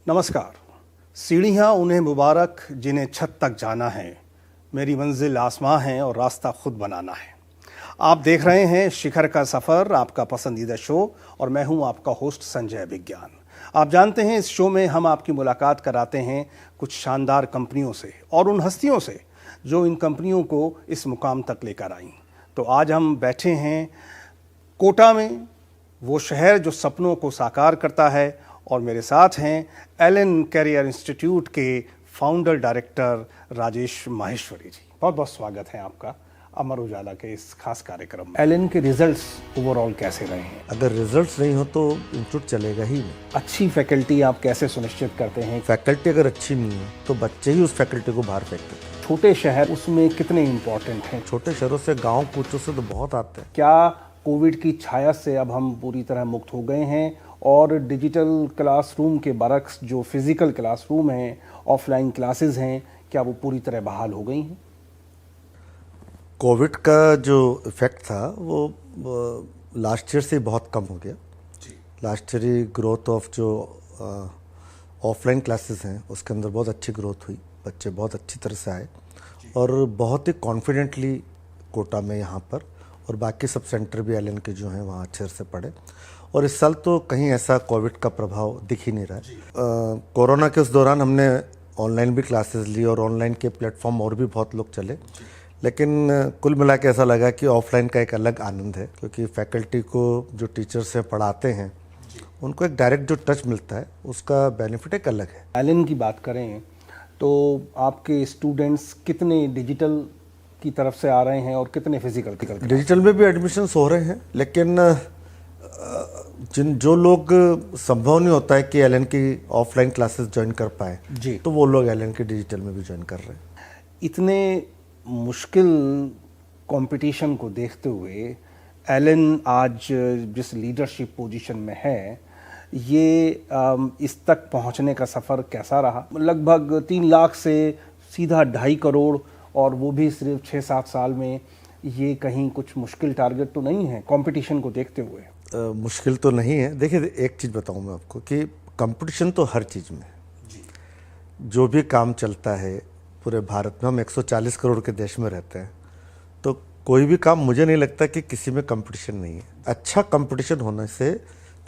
नमस्कार। सीढ़ियाँ उन्हें मुबारक जिन्हें छत तक जाना है, मेरी मंजिल आसमां है और रास्ता खुद बनाना है। आप देख रहे हैं शिखर का सफ़र, आपका पसंदीदा शो, और मैं हूं आपका होस्ट संजय विज्ञान। आप जानते हैं इस शो में हम आपकी मुलाकात कराते हैं कुछ शानदार कंपनियों से और उन हस्तियों से जो इन कंपनियों को इस मुकाम तक लेकर आईं। तो आज हम बैठे हैं कोटा में, वो शहर जो सपनों को साकार करता है, और मेरे साथ हैं एलन कैरियर इंस्टीट्यूट के फाउंडर डायरेक्टर राजेश माहेश्वरी जी। बहुत बहुत स्वागत है आपका अमर उजाला के इस खास कार्यक्रम में। एलन के रिजल्ट्स ओवरऑल कैसे रहे हैं? अगर रिजल्ट्स नहीं हो तो इंस्टीट्यूट चलेगा ही नहीं। अच्छी फैकल्टी आप कैसे सुनिश्चित करते हैं? फैकल्टी अगर अच्छी नहीं है तो बच्चे ही उस फैकल्टी को बाहर फेंकते हैं। छोटे शहर उसमें कितने इम्पोर्टेंट हैं? छोटे शहरों से, गाँव कूचों से तो बहुत आते हैं। क्या कोविड की छाया से अब हम पूरी तरह मुक्त हो गए हैं और डिजिटल क्लासरूम के बरक्स जो फिजिकल क्लासरूम हैं, ऑफलाइन क्लासेस हैं, क्या वो पूरी तरह बहाल हो गई हैं? कोविड का जो इफेक्ट था वो लास्ट ईयर से बहुत कम हो गया। Last year he growth of जो ऑफलाइन क्लासेस हैं उसके अंदर बहुत अच्छी ग्रोथ हुई। बच्चे बहुत अच्छी तरह से आए और बहुत ही कॉन्फिडेंटली कोटा में यहाँ पर, और बाकी सब सेंटर भी एलन के जो हैं वहाँ अच्छे से पढ़े। और इस साल तो कहीं ऐसा कोविड का प्रभाव दिख ही नहीं रहा है। कोरोना के उस दौरान हमने ऑनलाइन भी क्लासेस ली और ऑनलाइन के प्लेटफॉर्म और भी बहुत लोग चले, लेकिन कुल मिला के ऐसा लगा कि ऑफलाइन का एक अलग आनंद है, क्योंकि फैकल्टी को जो टीचर्स से पढ़ाते हैं उनको एक डायरेक्ट जो टच मिलता है उसका बेनिफिट एक अलग है। एलन की बात करें तो आपके स्टूडेंट्स कितने डिजिटल की तरफ से आ रहे हैं और कितने फिजिकल? डिजिटल में भी एडमिशन्स हो रहे हैं, लेकिन जो लोग संभव नहीं होता है कि एलन की ऑफलाइन क्लासेस ज्वाइन कर पाए जी, तो वो लोग एलन के डिजिटल में भी ज्वाइन कर रहे हैं। इतने मुश्किल कंपटीशन को देखते हुए एलन आज जिस लीडरशिप पोजीशन में है, ये इस तक पहुंचने का सफ़र कैसा रहा? लगभग 3 लाख से सीधा 2.5 करोड़, और वो भी सिर्फ 6-7 साल में। ये कहीं कुछ मुश्किल टारगेट तो नहीं है कंपटीशन को देखते हुए? मुश्किल तो नहीं है। देखिए, एक चीज़ बताऊं मैं आपको कि कंपटीशन तो हर चीज़ में है। जो भी काम चलता है पूरे भारत में, हम 140 करोड़ के देश में रहते हैं, तो कोई भी काम मुझे नहीं लगता कि किसी में कंपटीशन नहीं है। अच्छा कंपटीशन होने से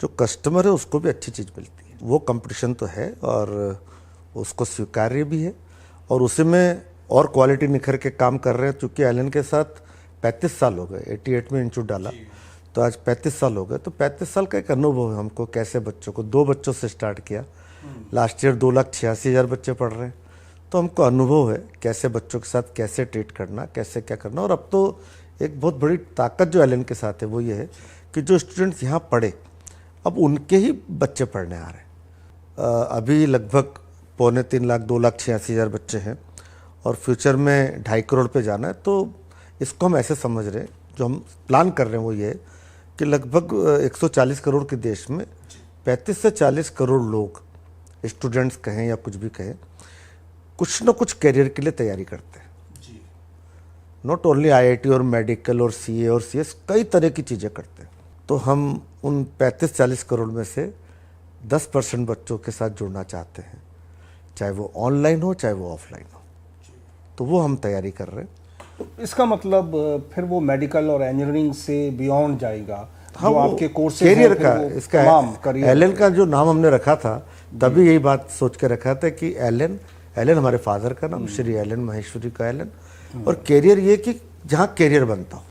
जो कस्टमर है उसको भी अच्छी चीज़ मिलती है। वो कंपटीशन तो है और उसको स्वीकार्य भी है, और उसी में और क्वालिटी निखर के काम कर रहे हैं। चूँकि एलन के साथ 35 साल हो गए, 88 में इंस्टीट्यूट डाला तो आज 35 साल हो गए। तो 35 साल का एक अनुभव है हमको, कैसे बच्चों को 2 बच्चों से स्टार्ट किया। लास्ट ईयर 2,86,000 बच्चे पढ़ रहे हैं, तो हमको अनुभव है कैसे बच्चों के साथ कैसे ट्रीट करना, कैसे क्या करना। और अब तो एक बहुत बड़ी ताकत जो एलन के साथ है वो ये है कि जो स्टूडेंट्स यहाँ पढ़े अब उनके ही बच्चे पढ़ने आ रहे हैं। अभी लगभग 2.25 लाख 2,86,000 बच्चे हैं और फ्यूचर में 2.5 करोड़ पे जाना है। तो इसको हम ऐसे समझ रहे हैं, जो हम प्लान कर रहे हैं वो ये है कि लगभग 140 करोड़ के देश में 35 से 40 करोड़ लोग, स्टूडेंट्स कहें या कुछ भी कहें, कुछ ना कुछ करियर के लिए तैयारी करते हैं। नॉट ओनली IIT और मेडिकल और CA और CS, कई तरह की चीज़ें करते हैं। तो हम उन 35-40 करोड़ में से 10% बच्चों के साथ जुड़ना चाहते हैं, चाहे वो ऑनलाइन हो चाहे वो ऑफलाइन हो। तो वो हम तैयारी कर रहे हैं। इसका मतलब फिर वो मेडिकल और इंजीनियरिंग से बियॉन्ड जाएगा। हाँ, जो आपके कोर्सेज करियर हैं, का, इसका एलन का जो नाम हमने रखा था तभी यही बात सोच के रखा था कि एलन हमारे फादर का नाम, श्री एलन माहेश्वरी का एलन, और करियर ये कि जहाँ करियर बनता हो,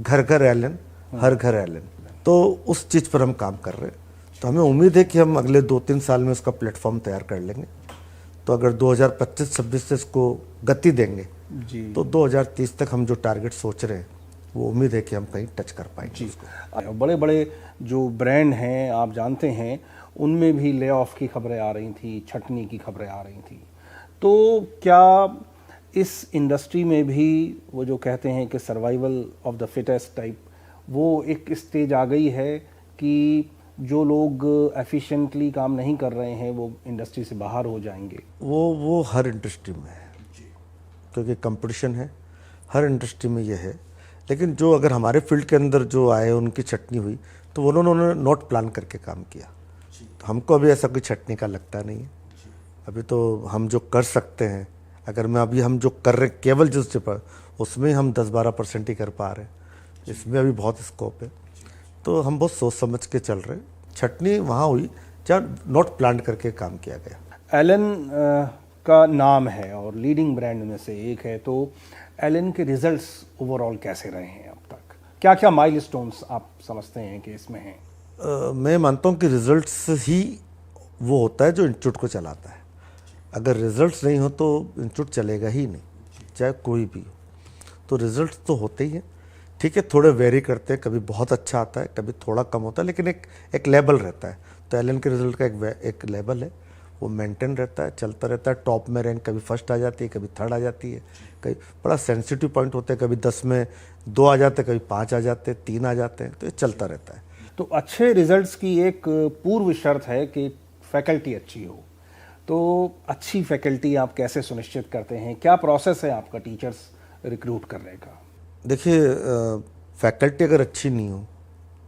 घर घर एलन, हर घर एलन। तो उस चीज़ पर हम काम कर रहे हैं। तो हमें उम्मीद है कि हम अगले 2-3 साल में उसका प्लेटफॉर्म तैयार कर लेंगे। तो अगर 2025-26 से इसको गति देंगे जी, तो 2030 तक हम जो टारगेट सोच रहे हैं वो उम्मीद है कि हम कहीं टच कर पाएंगे उसको। बड़े बड़े जो ब्रांड हैं आप जानते हैं, उनमें भी ले ऑफ की खबरें आ रही थी, छटनी की खबरें आ रही थी। तो क्या इस इंडस्ट्री में भी वो जो कहते हैं कि survival of the fittest type, वो एक स्टेज आ गई है कि जो लोग एफिशिएंटली काम नहीं कर रहे हैं वो इंडस्ट्री से बाहर हो जाएंगे? वो हर इंडस्ट्री में है, क्योंकि कंपटीशन है, हर इंडस्ट्री में ये है। लेकिन जो अगर हमारे फील्ड के अंदर जो आए उनकी छटनी हुई तो उन्होंने नोट प्लान करके काम किया। तो हमको अभी ऐसा कोई छटनी का लगता नहीं है। अभी तो हम जो कर सकते हैं, अगर मैं अभी हम जो कर रहे हैं केवल जिस पर उसमें हम 10-12% ही कर पा रहे हैं, इसमें अभी बहुत स्कोप है। तो हम बहुत सोच समझ के चल रहे हैं। छटनी वहाँ हुई जहाँ नोट प्लान करके काम किया गया। एलन का नाम है और लीडिंग ब्रांड में से एक है, तो एलन के रिजल्ट्स ओवरऑल कैसे रहे हैं अब तक? क्या क्या माइलस्टोन्स आप समझते हैं कि इसमें हैं? मैं मानता हूँ कि रिजल्ट्स ही वो होता है जो इंस्टीट्यूट को चलाता है। अगर रिजल्ट्स नहीं हो तो इंस्टीट्यूट चलेगा ही नहीं, चाहे कोई भी हो। तो रिजल्ट्स तो होते ही हैं, ठीक है, थोड़े वेरी करते हैं, कभी बहुत अच्छा आता है, कभी थोड़ा कम होता है, लेकिन एक लेवल रहता है। तो एलन के रिजल्ट का एक लेवल है, वो मेंटेन रहता है, चलता रहता है। टॉप में रैंक कभी फर्स्ट आ जाती है, कभी थर्ड आ जाती है, कभी बड़ा सेंसिटिव पॉइंट होते हैं, कभी 10 में 2 आ जाते हैं, कभी 5 आ जाते हैं, 3 आ जाते हैं, तो ये चलता रहता है। तो अच्छे रिजल्ट्स की एक पूर्व शर्त है कि फैकल्टी अच्छी हो। तो अच्छी फैकल्टी आप कैसे सुनिश्चित करते हैं? क्या प्रोसेस है आपका टीचर्स रिक्रूट करने का? देखिए, फैकल्टी अगर अच्छी नहीं हो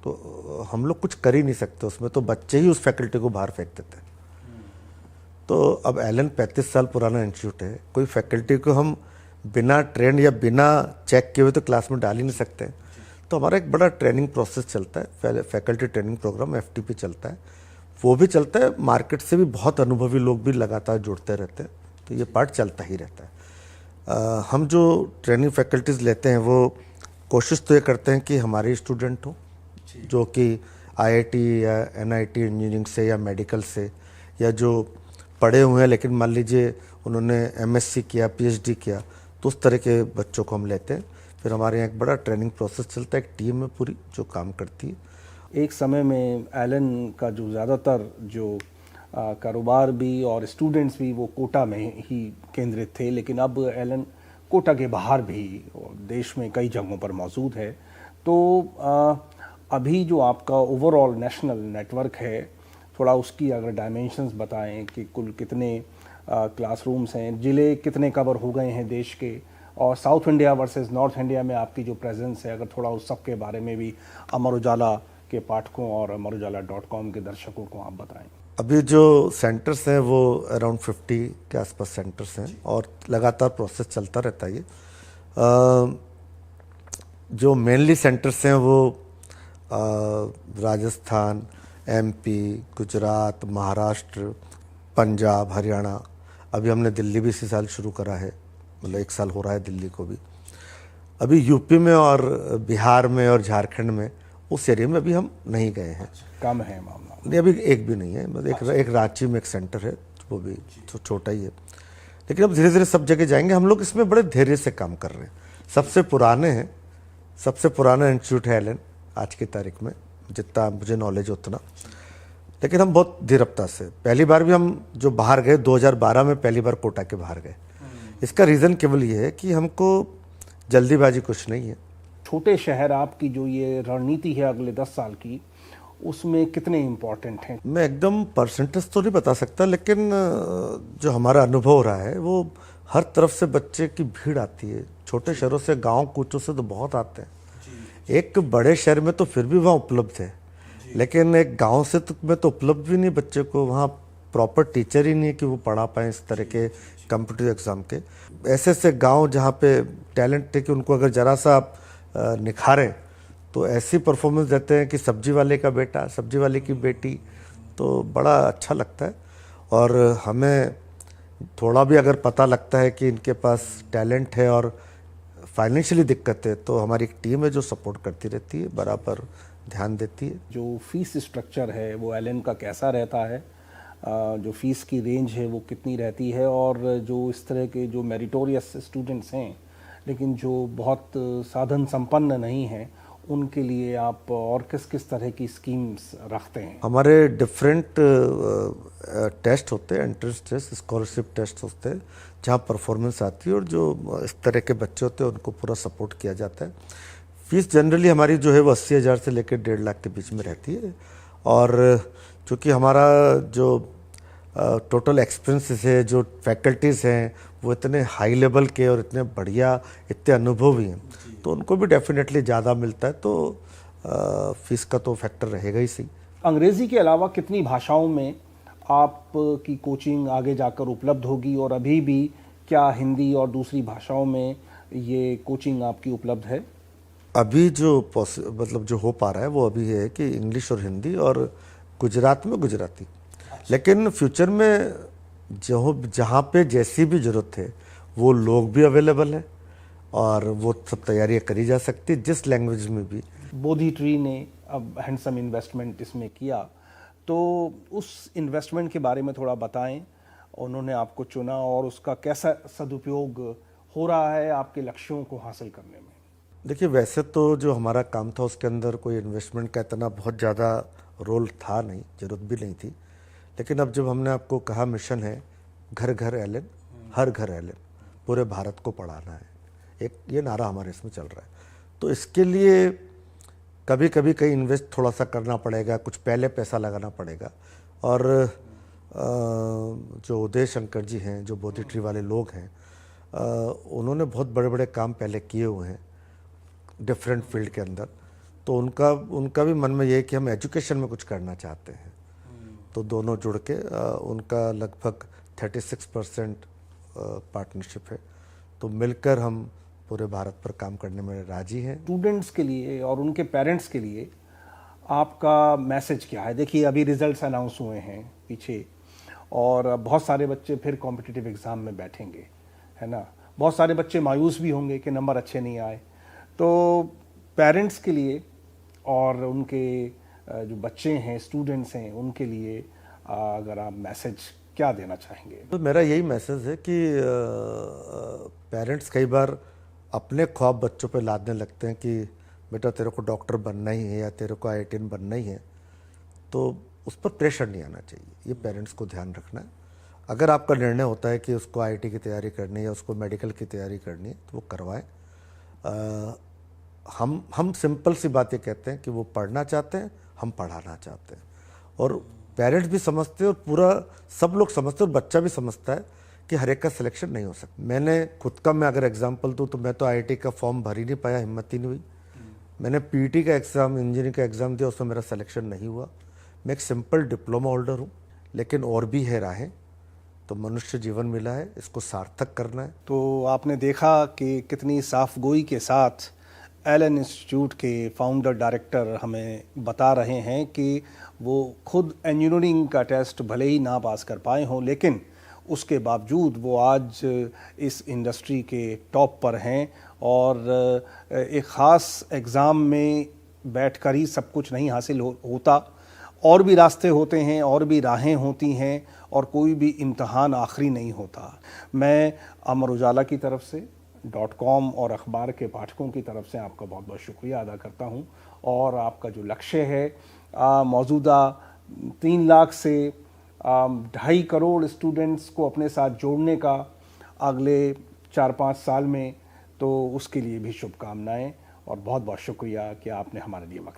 तो हम लोग कुछ कर ही नहीं सकते उसमें, तो बच्चे ही उस फैकल्टी को बाहर फेंक देते हैं। तो अब एलन 35 साल पुराना इंस्टीट्यूट है, कोई फैकल्टी को हम बिना ट्रेंड या बिना चेक किए हुए तो क्लास में डाल ही नहीं सकते। तो हमारा एक बड़ा ट्रेनिंग प्रोसेस चलता है, फैकल्टी ट्रेनिंग प्रोग्राम FTP चलता है, वो भी चलता है। मार्केट से भी बहुत अनुभवी लोग भी लगातार जुड़ते रहते हैं, तो ये पार्ट चलता ही रहता है। हम जो ट्रेनिंग फैकल्टीज़ लेते हैं वो कोशिश तो ये करते हैं कि हमारे स्टूडेंट हो जो कि IIT या NIT इंजीनियरिंग से या मेडिकल से, या जो पढ़े हुए हैं लेकिन मान लीजिए उन्होंने MSc किया, PhD किया, तो उस तरह के बच्चों को हम लेते हैं। फिर हमारे यहाँ एक बड़ा ट्रेनिंग प्रोसेस चलता है, एक टीम है पूरी जो काम करती है। एक समय में एलन का जो ज़्यादातर जो कारोबार भी और स्टूडेंट्स भी वो कोटा में ही केंद्रित थे, लेकिन अब एलन कोटा के बाहर भी देश में कई जगहों पर मौजूद है। तो अभी जो आपका ओवरऑल नेशनल नेटवर्क है, थोड़ा उसकी अगर डायमेंशंस बताएं कि कुल कितने क्लासरूम्स हैं, ज़िले कितने कवर हो गए हैं देश के, और south India versus north India में आपकी जो प्रेजेंस है, अगर थोड़ा उस सब के बारे में भी अमर उजाला के पाठकों और amarujaala.com के दर्शकों को आप बताएं। अभी जो सेंटर्स हैं वो अराउंड 50 के आसपास सेंटर्स हैं और लगातार प्रोसेस चलता रहता है। ये जो मेनली सेंटर्स हैं वो राजस्थान, MP, गुजरात, महाराष्ट्र, पंजाब, हरियाणा, अभी हमने दिल्ली भी इसी साल शुरू करा है, मतलब 1 साल हो रहा है दिल्ली को भी। अभी यूपी में और बिहार में और झारखंड में उस एरिया में अभी हम नहीं गए हैं। कम है मामला? नहीं, अभी एक भी नहीं है, मतलब एक रांची में एक सेंटर है, वो भी छोटा ही है, लेकिन अब धीरे धीरे सब जगह जाएंगे। हम लोग इसमें बड़े धैर्य से काम कर रहे हैं। सबसे पुराना इंस्टीट्यूट है एलन आज की तारीख में, जितना मुझे नॉलेज उतना, लेकिन हम बहुत धीरजता से, पहली बार भी हम जो बाहर गए 2012 में पहली बार कोटा के बाहर गए। इसका रीज़न केवल ये है कि हमको जल्दीबाजी कुछ नहीं है। छोटे शहर आपकी जो ये रणनीति है अगले 10 साल की, उसमें कितने इम्पोर्टेंट हैं? मैं एकदम परसेंटेज तो नहीं बता सकता, लेकिन जो हमारा अनुभव हो रहा है वो हर तरफ से बच्चे की भीड़ आती है। छोटे शहरों से, गांव कूचों से तो बहुत आते हैं। एक बड़े शहर में तो फिर भी वहाँ उपलब्ध है, लेकिन एक गांव से तो में तो उपलब्ध भी नहीं बच्चे को, वहाँ प्रॉपर टीचर ही नहीं है कि वो पढ़ा पाएँ इस तरह के कॉम्पिटिटिव एग्ज़ाम के। ऐसे ऐसे गांव जहाँ पे टैलेंट है कि उनको अगर ज़रा सा आप निखारें तो ऐसी परफॉर्मेंस देते हैं कि सब्जी वाले का बेटा, सब्जी वाले की बेटी, तो बड़ा अच्छा लगता है। और हमें थोड़ा भी अगर पता लगता है कि इनके पास टैलेंट है और फाइनेंशियली दिक्कत है, तो हमारी एक टीम है जो सपोर्ट करती रहती है, बराबर ध्यान देती है। जो फीस स्ट्रक्चर है वो एलन का कैसा रहता है? जो फीस की रेंज है वो कितनी रहती है? और जो इस तरह के जो मेरिटोरियस स्टूडेंट्स हैं लेकिन जो बहुत साधन संपन्न नहीं हैं, उनके लिए आप और किस किस तरह की स्कीम्स रखते हैं? हमारे डिफरेंट टेस्ट होते हैं, एंट्रेंस टेस्ट, स्कॉलरशिप टेस्ट होते हैं, जहाँ परफॉर्मेंस आती है और जो इस तरह के बच्चे होते हैं उनको पूरा सपोर्ट किया जाता है। फीस जनरली हमारी जो है वो 80,000 से लेकर 1.5 लाख के बीच में रहती है। और चूँकि हमारा जो टोटल एक्सपेंसेस है, जो फैकल्टीज़ हैं वो इतने हाई लेवल के और इतने बढ़िया, इतने अनुभवी हैं, तो उनको भी डेफिनेटली ज़्यादा मिलता है, तो फीस का तो फैक्टर रहेगा ही सही। अंग्रेज़ी के अलावा कितनी भाषाओं में आपकी कोचिंग आगे जाकर उपलब्ध होगी, और अभी भी क्या हिंदी और दूसरी भाषाओं में ये कोचिंग आपकी उपलब्ध है? अभी जो मतलब जो हो पा रहा है वो अभी है कि इंग्लिश और हिंदी और गुजरात में गुजराती। लेकिन फ्यूचर में जो जहाँ पे जैसी भी ज़रूरत है वो लोग भी अवेलेबल है और वो सब तैयारियाँ करी जा सकती है जिस लैंग्वेज में भी। बोधी ट्री ने अब हैंडसम इन्वेस्टमेंट इसमें किया, तो उस इन्वेस्टमेंट के बारे में थोड़ा बताएं। उन्होंने आपको चुना और उसका कैसा सदुपयोग हो रहा है आपके लक्ष्यों को हासिल करने में? देखिए, वैसे तो जो हमारा काम था उसके अंदर कोई इन्वेस्टमेंट का इतना बहुत ज़्यादा रोल था नहीं, ज़रूरत भी नहीं थी। लेकिन अब जब हमने आपको कहा मिशन है घर घर एलन, हर घर एलन, पूरे भारत को पढ़ाना है, एक ये नारा हमारे इसमें चल रहा है। तो इसके लिए कभी कभी कहीं इन्वेस्ट थोड़ा सा करना पड़ेगा, कुछ पहले पैसा लगाना पड़ेगा। और जो उदय शंकर जी हैं, जो बोधी ट्री वाले लोग हैं, उन्होंने बहुत बड़े बड़े काम पहले किए हुए हैं डिफरेंट फील्ड के अंदर। तो उनका भी मन में ये है कि हम एजुकेशन में कुछ करना चाहते हैं। तो दोनों जुड़ के उनका लगभग 36% पार्टनरशिप है। तो मिलकर हम पूरे भारत पर काम करने में राजी हैं। स्टूडेंट्स के लिए और उनके पेरेंट्स के लिए आपका मैसेज क्या है? देखिए, अभी रिजल्ट्स अनाउंस हुए हैं पीछे, और बहुत सारे बच्चे फिर कॉम्पिटिटिव एग्ज़ाम में बैठेंगे, है ना। बहुत सारे बच्चे मायूस भी होंगे कि नंबर अच्छे नहीं आए। तो पेरेंट्स के लिए और उनके जो बच्चे हैं, स्टूडेंट्स हैं, उनके लिए अगर आप मैसेज क्या देना चाहेंगे? तो मेरा यही मैसेज है कि पेरेंट्स कई बार अपने ख्वाब बच्चों पे लादने लगते हैं कि बेटा तेरे को डॉक्टर बनना ही है या तेरे को IITN बनना ही है। तो उस पर प्रेशर नहीं आना चाहिए, ये पेरेंट्स को ध्यान रखना है। अगर आपका निर्णय होता है कि उसको IIT की तैयारी करनी है या उसको मेडिकल की तैयारी करनी है तो वो करवाएं। हम सिंपल सी बात ये कहते हैं कि वो पढ़ना चाहते हैं, हम पढ़ाना चाहते हैं। और पेरेंट्स भी समझते हैं और पूरा सब लोग समझते हैं और बच्चा भी समझता है कि हर एक का सिलेक्शन नहीं हो सकता। मैंने खुद का मैं अगर एग्जांपल दूं तो मैं तो IIT का फॉर्म भर ही नहीं पाया, हिम्मत ही नहीं हुई। मैंने PET का एग्ज़ाम, इंजीनियरिंग का एग्ज़ाम दिया, उसमें मेरा सिलेक्शन नहीं हुआ। मैं एक सिंपल डिप्लोमा होल्डर हूँ, लेकिन और भी है राहें। तो मनुष्य जीवन मिला है, इसको सार्थक करना है। तो आपने देखा कि कितनी साफगोई के साथ एलन इंस्टीट्यूट के फाउंडर डायरेक्टर हमें बता रहे हैं कि वो खुद इंजीनियरिंग का टेस्ट भले ही ना पास कर पाए हों, लेकिन उसके बावजूद वो आज इस इंडस्ट्री के टॉप पर हैं। और एक ख़ास एग्ज़ाम में बैठकर ही सब कुछ नहीं हासिल होता, और भी रास्ते होते हैं, और भी राहें होती हैं, और कोई भी इम्तहान आखिरी नहीं होता। मैं अमर उजाला की तरफ से, .com और अखबार के पाठकों की तरफ से आपका बहुत बहुत शुक्रिया अदा करता हूं। और आपका जो लक्ष्य है मौजूदा 3 लाख से 2.5 करोड़ स्टूडेंट्स को अपने साथ जोड़ने का अगले 4-5 साल में, तो उसके लिए भी शुभकामनाएं और बहुत बहुत शुक्रिया कि आपने हमारे लिए वक्त